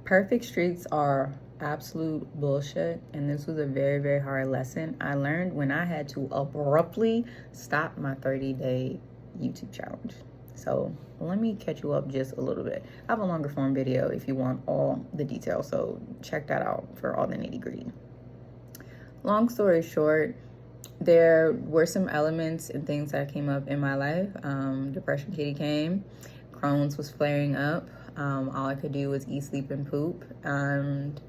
Perfect streaks are absolute bullshit, and this was a very, very hard lesson I learned when I had to abruptly stop my 30-day YouTube challenge. So let me catch you up just a little bit. I have a longer form video if you want all the details, so check that out for all the nitty-gritty. Long story short, there were some elements and things that came up in my life. Depression kitty came, Crohn's was flaring up. All I could do was eat, sleep, and poop. And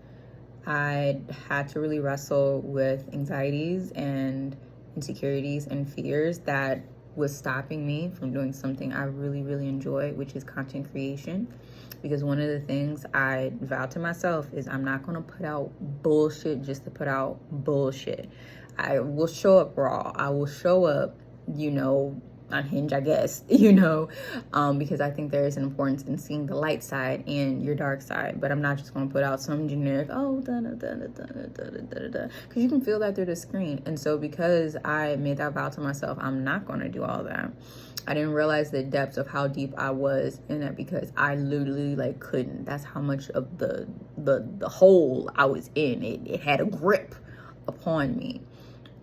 I had to really wrestle with anxieties and insecurities and fears that was stopping me from doing something I really, really enjoy, which is content creation. Because one of the things I vowed to myself is I'm not going to put out bullshit just to put out bullshit. I will show up raw. I will show up, unhinged, I guess, because I think there is an importance in seeing the light side and your dark side. But I'm not just going to put out some generic, because you can feel that through the screen. And so because I made that vow to myself, I'm not going to do all that. I didn't realize the depths of how deep I was in it because I literally couldn't. That's how much of the hole I was in. It had a grip upon me.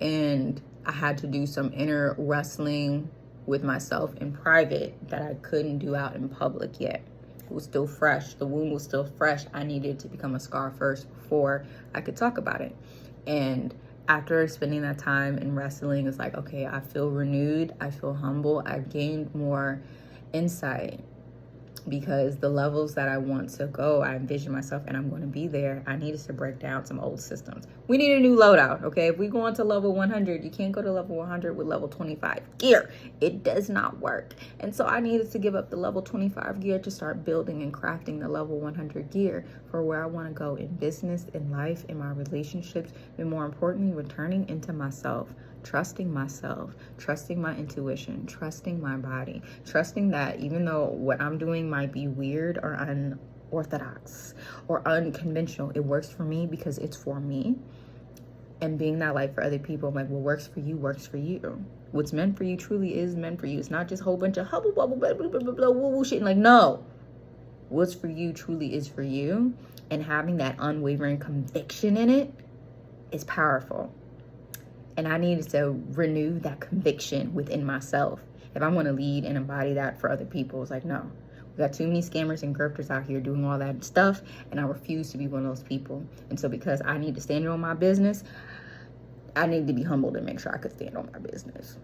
And I had to do some inner wrestling with myself in private that I couldn't do out in public yet. It was still fresh. The wound was still fresh. I needed to become a scar first before I could talk about it. And after spending that time in wrestling, it's like, okay, I feel renewed. I feel humble. I've gained more insight because the levels that I want to go, I envision myself and I'm going to be there. I needed to break down some old systems. We need a new loadout, okay? If we go on to level 100, you can't go to level 100 with level 25 gear. It does not work. And so I needed to give up the level 25 gear to start building and crafting the level 100 gear for where I want to go in business, in life, in my relationships, and more importantly, returning into myself. Trusting myself, trusting my intuition, trusting my body, trusting that even though what I'm doing might be weird or unorthodox or unconventional, it works for me because it's for me. And being that light for other people, what works for you works for you. What's meant for you truly is meant for you. It's not just a whole bunch of hubble bubble blah blah blah blah blah woo woo shit. No, what's for you truly is for you, and having that unwavering conviction in it is powerful. And I needed to renew that conviction within myself. If I'm going to lead and embody that for other people, it's like, no. We got too many scammers and grifters out here doing all that stuff, and I refuse to be one of those people. And so because I need to stand on my business, I need to be humbled and make sure I could stand on my business.